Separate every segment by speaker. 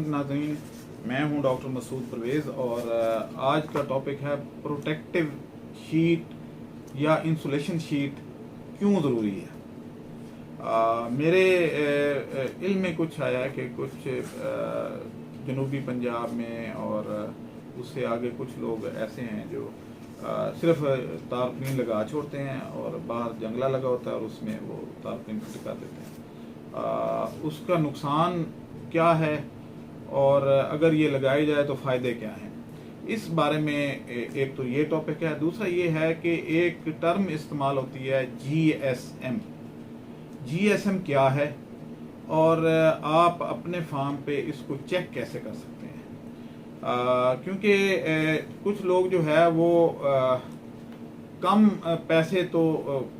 Speaker 1: अस्सलाम नाज़रीन, मैं हूं डॉक्टर मसूद परवेज़ और आज का टॉपिक है प्रोटेक्टिव शीट या इंसुलेशन शीट क्यों ज़रूरी है। मेरे इल्म में कुछ आया है कि कुछ जनूबी पंजाब में और उससे आगे कुछ लोग ऐसे हैं जो सिर्फ तारपीन लगा छोड़ते हैं और बाहर जंगला लगा होता है और उसमें वो तारपीन टिका देते हैं। उसका नुकसान क्या है और अगर ये लगाई जाए तो फ़ायदे क्या हैं, इस बारे में एक तो ये टॉपिक है। दूसरा ये है कि एक टर्म इस्तेमाल होती है GSM। GSM क्या है और आप अपने फार्म पे इसको चेक कैसे कर सकते हैं, क्योंकि कुछ लोग जो है वो कम पैसे तो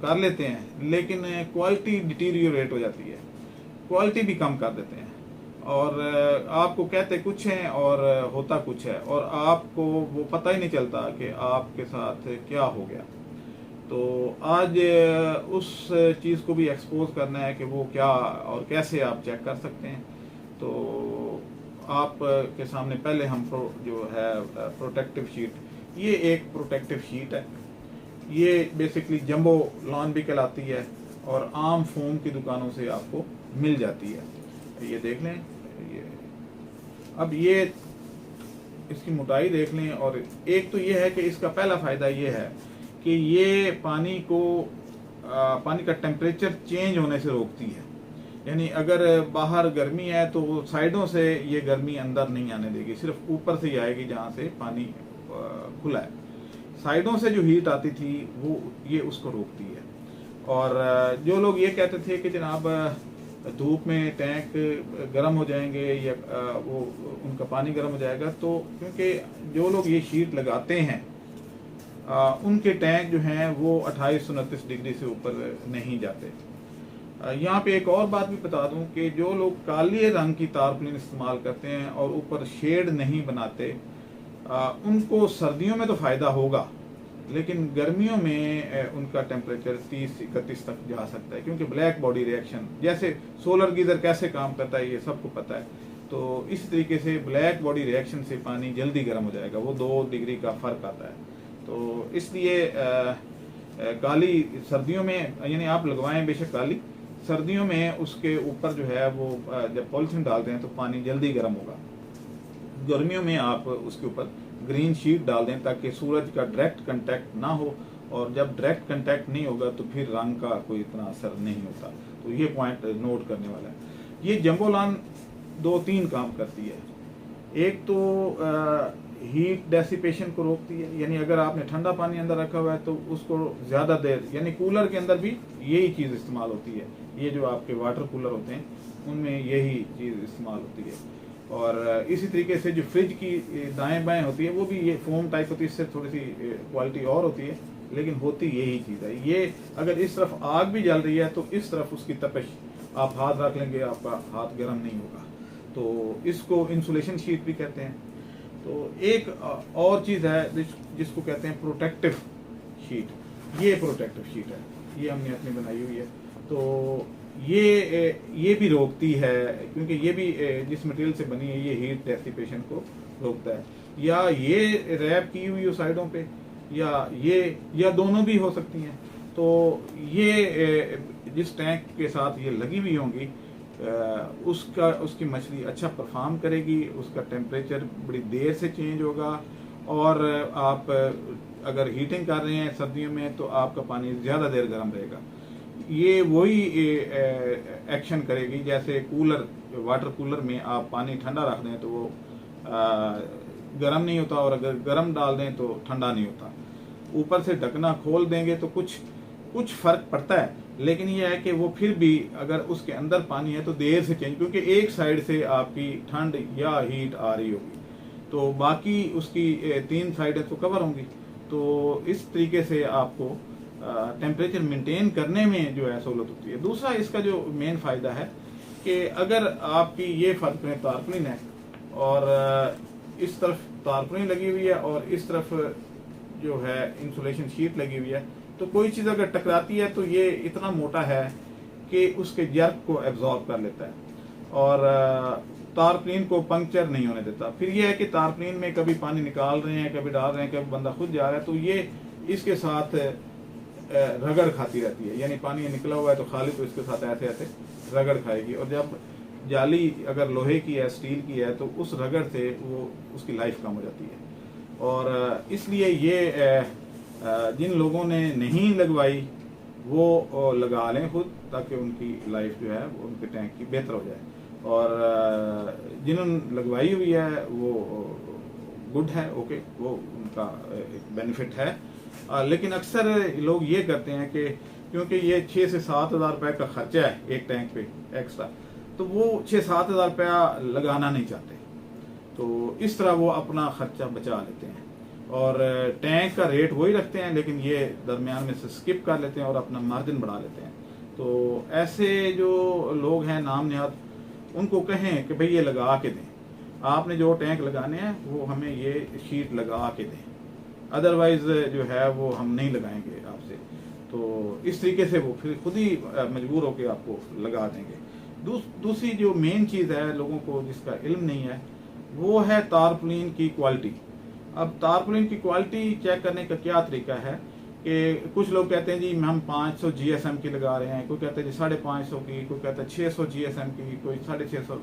Speaker 1: कर लेते हैं लेकिन क्वालिटी डिटीरियोरेट हो जाती है, क्वालिटी भी कम कर देते हैं और आपको कहते कुछ हैं और होता कुछ है और आपको वो पता ही नहीं चलता कि आपके साथ क्या हो गया। तो आज उस चीज़ को भी एक्सपोज करना है कि वो क्या और कैसे आप चेक कर सकते हैं। तो आप के सामने पहले हम जो है प्रोटेक्टिव शीट, ये एक प्रोटेक्टिव शीट है। ये बेसिकली जंबो लॉन भी कहलाती है और आम फोम की दुकानों से आपको मिल जाती है। ये देख लें, ये अब ये इसकी मोटाई देख लें। और एक तो ये है कि इसका पहला फ़ायदा ये है कि ये पानी का टेम्परेचर चेंज होने से रोकती है। यानी अगर बाहर गर्मी है तो वो साइडों से ये गर्मी अंदर नहीं आने देगी, सिर्फ ऊपर से ही आएगी जहाँ से पानी खुला है। साइडों से जो हीट आती थी वो ये उसको रोकती है। और जो लोग ये कहते थे कि जनाब धूप में टैंक गर्म हो जाएंगे या वो उनका पानी गर्म हो जाएगा, तो क्योंकि जो लोग ये शीट लगाते हैं उनके टैंक जो हैं वो 28-29 डिग्री से ऊपर नहीं जाते। यहाँ पे एक और बात भी बता दूं कि जो लोग काले रंग की तारपलिन इस्तेमाल करते हैं और ऊपर शेड नहीं बनाते, उनको सर्दियों में तो फ़ायदा होगा लेकिन गर्मियों में उनका टेम्परेचर 30-31 तक जा सकता है, क्योंकि ब्लैक बॉडी रिएक्शन, जैसे सोलर गीज़र कैसे काम करता है ये सबको पता है। तो इस तरीके से ब्लैक बॉडी रिएक्शन से पानी जल्दी गर्म हो जाएगा, वो 2 डिग्री का फ़र्क आता है। तो इसलिए काली सर्दियों में, यानी आप लगवाएं बेशक काली, सर्दियों में उसके ऊपर जो है वो जब पॉलिथीन डालते हैं तो पानी जल्दी गर्म होगा। गर्मियों में आप उसके ऊपर ग्रीन शीट डाल दें ताकि सूरज का डायरेक्ट कांटेक्ट ना हो, और जब डायरेक्ट कांटेक्ट नहीं होगा तो फिर रंग का कोई इतना असर नहीं होता। तो ये पॉइंट नोट करने वाला है। ये जंबो लॉन 2-3 काम करती है। एक तो हीट डेसिपेशन को रोकती है, यानी अगर आपने ठंडा पानी अंदर रखा हुआ है तो उसको ज़्यादा देर, यानी कूलर के अंदर भी यही चीज़ इस्तेमाल होती है। ये जो आपके वाटर कूलर होते हैं उनमें यही चीज़ इस्तेमाल होती है। और इसी तरीके से जो फ्रिज की दाएं बाएं होती है वो भी ये फोम टाइप होती है, इससे थोड़ी सी क्वालिटी और होती है लेकिन होती यही चीज़ है। ये अगर इस तरफ आग भी जल रही है तो इस तरफ उसकी तपिश, आप हाथ रख लेंगे आपका हाथ गर्म नहीं होगा। तो इसको इंसुलेशन शीट भी कहते हैं। तो एक और चीज़ है जिसको कहते हैं प्रोटेक्टिव शीट। ये प्रोटेक्टिव शीट है, ये हमने अपनी बनाई हुई है। तो ये भी रोकती है, क्योंकि ये भी जिस मटेरियल से बनी है ये हीट डेसिपेशन को रोकता है। या ये रैप की हुई हो साइडों पे, या दोनों भी हो सकती हैं। तो ये जिस टैंक के साथ ये लगी हुई होंगी उसकी मछली अच्छा परफॉर्म करेगी, उसका टेम्परेचर बड़ी देर से चेंज होगा। और आप अगर हीटिंग कर रहे हैं सर्दियों में तो आपका पानी ज़्यादा देर गर्म रहेगा। ये वही एक्शन करेगी जैसे कूलर, वाटर कूलर में आप पानी ठंडा रख दें तो वो गर्म नहीं होता, और अगर गर्म डाल दें तो ठंडा नहीं होता। ऊपर से ढकना खोल देंगे तो कुछ फ़र्क पड़ता है, लेकिन यह है कि वो फिर भी अगर उसके अंदर पानी है तो देर से चेंज, क्योंकि एक साइड से आपकी ठंड या हीट आ रही होगी तो बाकी उसकी 3 साइडें तो कवर होंगी। तो इस तरीके से आपको टेम्परेचर मेंटेन करने में जो है सहूलत होती है। दूसरा इसका जो मेन फ़ायदा है कि अगर आपकी ये फर्क में तारपलिन है और इस तरफ तारपलिन लगी हुई है और इस तरफ जो है इंसुलेशन शीट लगी हुई है, तो कोई चीज़ अगर टकराती है तो ये इतना मोटा है कि उसके जर्क को एब्जॉर्ब कर लेता है। और तारप्लीन को पंक्चर नहीं होने देता। फिर ये है कि तारप्लीन में कभी पानी निकाल रहे हैं, कभी डाल रहे हैं, कभी बंदा खुद जा रहा है, तो ये इसके साथ रगड़ खाती रहती है, यानी पानी निकला हुआ है तो खाली, तो इसके साथ ऐसे ऐसे रगड़ खाएगी। और जब जाली अगर लोहे की है, स्टील की है, तो उस रगड़ से वो उसकी लाइफ कम हो जाती है। और इसलिए ये जिन लोगों ने नहीं लगवाई वो लगा लें खुद, ताकि उनकी लाइफ जो है वो उनके टैंक की बेहतर हो जाए। और जिन्होंने लगवाई हुई है वो गुड है, ओके, वो उनका एक बेनिफिट है। लेकिन अक्सर लोग ये करते हैं कि क्योंकि ये 6 से 7 हज़ार रुपये का खर्चा है एक टैंक पे एक्स्ट्रा, तो वो 6-7 हज़ार रुपया लगाना नहीं चाहते, तो इस तरह वो अपना खर्चा बचा लेते हैं और टैंक का रेट वही रखते हैं, लेकिन ये दरमियान में से स्किप कर लेते हैं और अपना मार्जिन बढ़ा लेते हैं। तो ऐसे जो लोग हैं नाम निहाद, उनको कहें कि भाई ये लगा के दें, आपने जो टैंक लगाने हैं वो हमें ये शीट लगा के दें, अदरवाइज जो है वो हम नहीं लगाएंगे आपसे। तो इस तरीके से वो फिर खुद ही मजबूर होकर आपको लगा देंगे। दूसरी जो मेन चीज़ है लोगों को जिसका इल्म नहीं है, वो है तारपुलिन की क्वालिटी। अब तारपुलिन की क्वालिटी चेक करने का क्या तरीका है कि कुछ लोग कहते हैं जी हम 500 GSM की लगा रहे हैं, कोई कहते हैं जी 550 की, कोई कहता है 600 GSM की, कोई 650।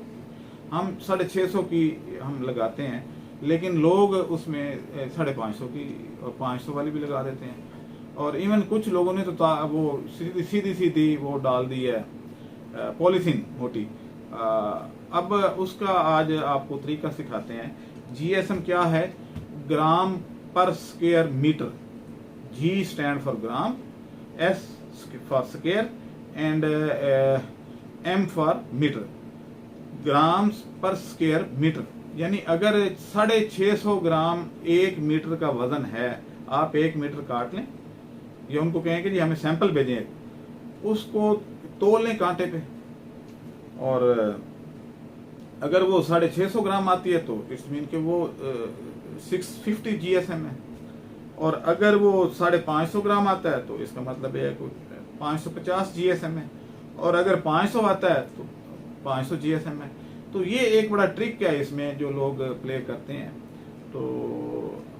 Speaker 1: हम 650 की हम लगाते हैं, लेकिन लोग उसमें 550 की और 500 वाली भी लगा देते हैं। और इवन कुछ लोगों ने तो वो सीधी वो डाल दी है पॉलीथीन मोटी। अब उसका आज आपको तरीका सिखाते हैं। GSM क्या है? Gram per square metre. G stand for gram, S for square and M for metre. Gram per square metre, यानी अगर 650 ग्राम 1 मीटर का वजन है, आप 1 मीटर काट लें, या उनको कहें कि जी हमें सैंपल भेजें, उसको तोल लें कांटे पे, और अगर वो 650 ग्राम आती है तो इट्स मीन कि वो 650 GSM है। और अगर वो 550 ग्राम आता है तो इसका मतलब है कोई 550 GSM है। और अगर 500 आता है तो 500 GSM है। तो ये एक बड़ा ट्रिक है इसमें जो लोग प्ले करते हैं। तो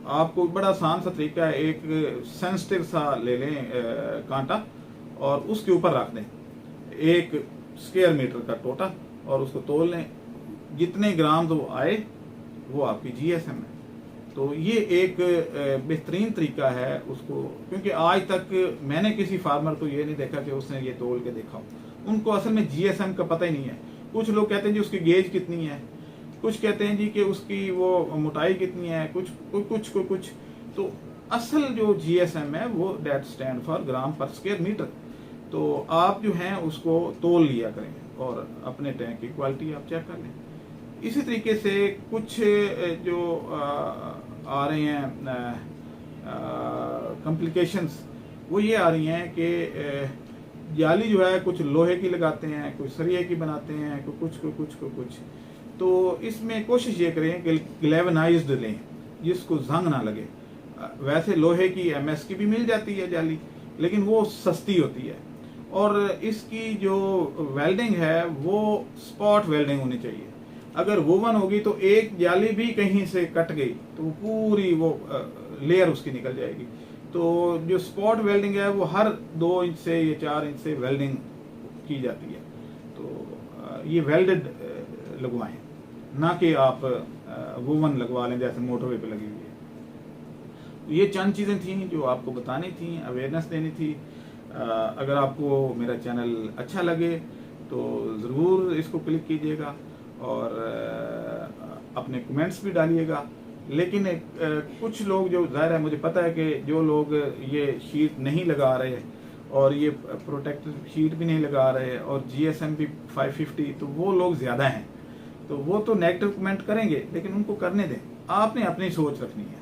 Speaker 1: आपको बड़ा आसान सा तरीका है, एक सेंसिटिव सा ले लें कांटा और उसके ऊपर रख दें 1 स्क्वायर मीटर का टोटा, और उसको तोल लें, जितने ग्राम तो आए वो आपकी GSM है। तो ये एक बेहतरीन तरीका है उसको, क्योंकि आज तक मैंने किसी फार्मर को ये नहीं देखा कि उसने ये तोल के देखा, उनको असल में GSM का पता ही नहीं है। कुछ लोग कहते हैं जी उसकी गेज कितनी है, कुछ कहते हैं जी कि उसकी वो मोटाई कितनी है, कुछ। तो असल जो GSM है वो that stand for gram per square metre. तो आप जो हैं उसको तोल लिया करें और अपने टैंक की क्वालिटी आप चेक कर लें। इसी तरीके से कुछ जो आ रहे हैं कॉम्प्लिकेशंस, वो ये आ रही हैं कि जाली जो है कुछ लोहे की लगाते हैं, कुछ सरिये की बनाते हैं, कुछ। तो इसमें कोशिश ये करें कि ग्लेवनाइज्ड लें, जिसको जंग ना लगे। वैसे लोहे की MS की भी मिल जाती है जाली, लेकिन वो सस्ती होती है। और इसकी जो वेल्डिंग है वो स्पॉट वेल्डिंग होनी चाहिए। अगर वोवन होगी तो एक जाली भी कहीं से कट गई तो पूरी वो लेयर उसकी निकल जाएगी। तो जो स्पॉट वेल्डिंग है वो हर 2 इंच से या 4 इंच से वेल्डिंग की जाती है। तो ये वेल्डेड लगवाएं, ना कि आप वोवन लगवा लें जैसे मोटरवे पे लगी हुई है। तो ये चंद चीज़ें थी जो आपको बतानी थी, अवेयरनेस देनी थी। अगर आपको मेरा चैनल अच्छा लगे तो ज़रूर इसको क्लिक कीजिएगा और अपने कमेंट्स भी डालिएगा। लेकिन कुछ लोग जो ज़ाहिर है मुझे पता है कि जो लोग ये शीट नहीं लगा रहे और ये प्रोटेक्टिव शीट भी नहीं लगा रहे और GSM भी 550, तो वो लोग ज़्यादा हैं। तो वो तो नेगेटिव कमेंट करेंगे, लेकिन उनको करने दें। आपने अपनी सोच रखनी है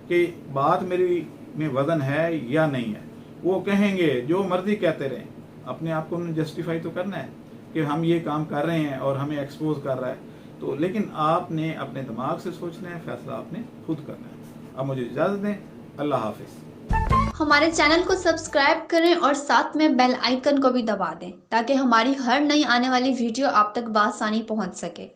Speaker 1: कि बात मेरी में वज़न है या नहीं है। वो कहेंगे जो मर्जी कहते रहें, अपने आप को उन्हें जस्टिफाई तो करना है कि हम ये काम कर रहे हैं और हमें एक्सपोज कर रहा है। तो लेकिन आपने अपने दिमाग से सोचना है, फैसला आपने खुद करना है। अब मुझे इजाज़त दें, अल्लाह हाफिज़।
Speaker 2: हमारे चैनल को सब्सक्राइब करें और साथ में बेल आइकन को भी दबा दें, ताकि हमारी हर नई आने वाली वीडियो आप तक बआसानी पहुंच सके।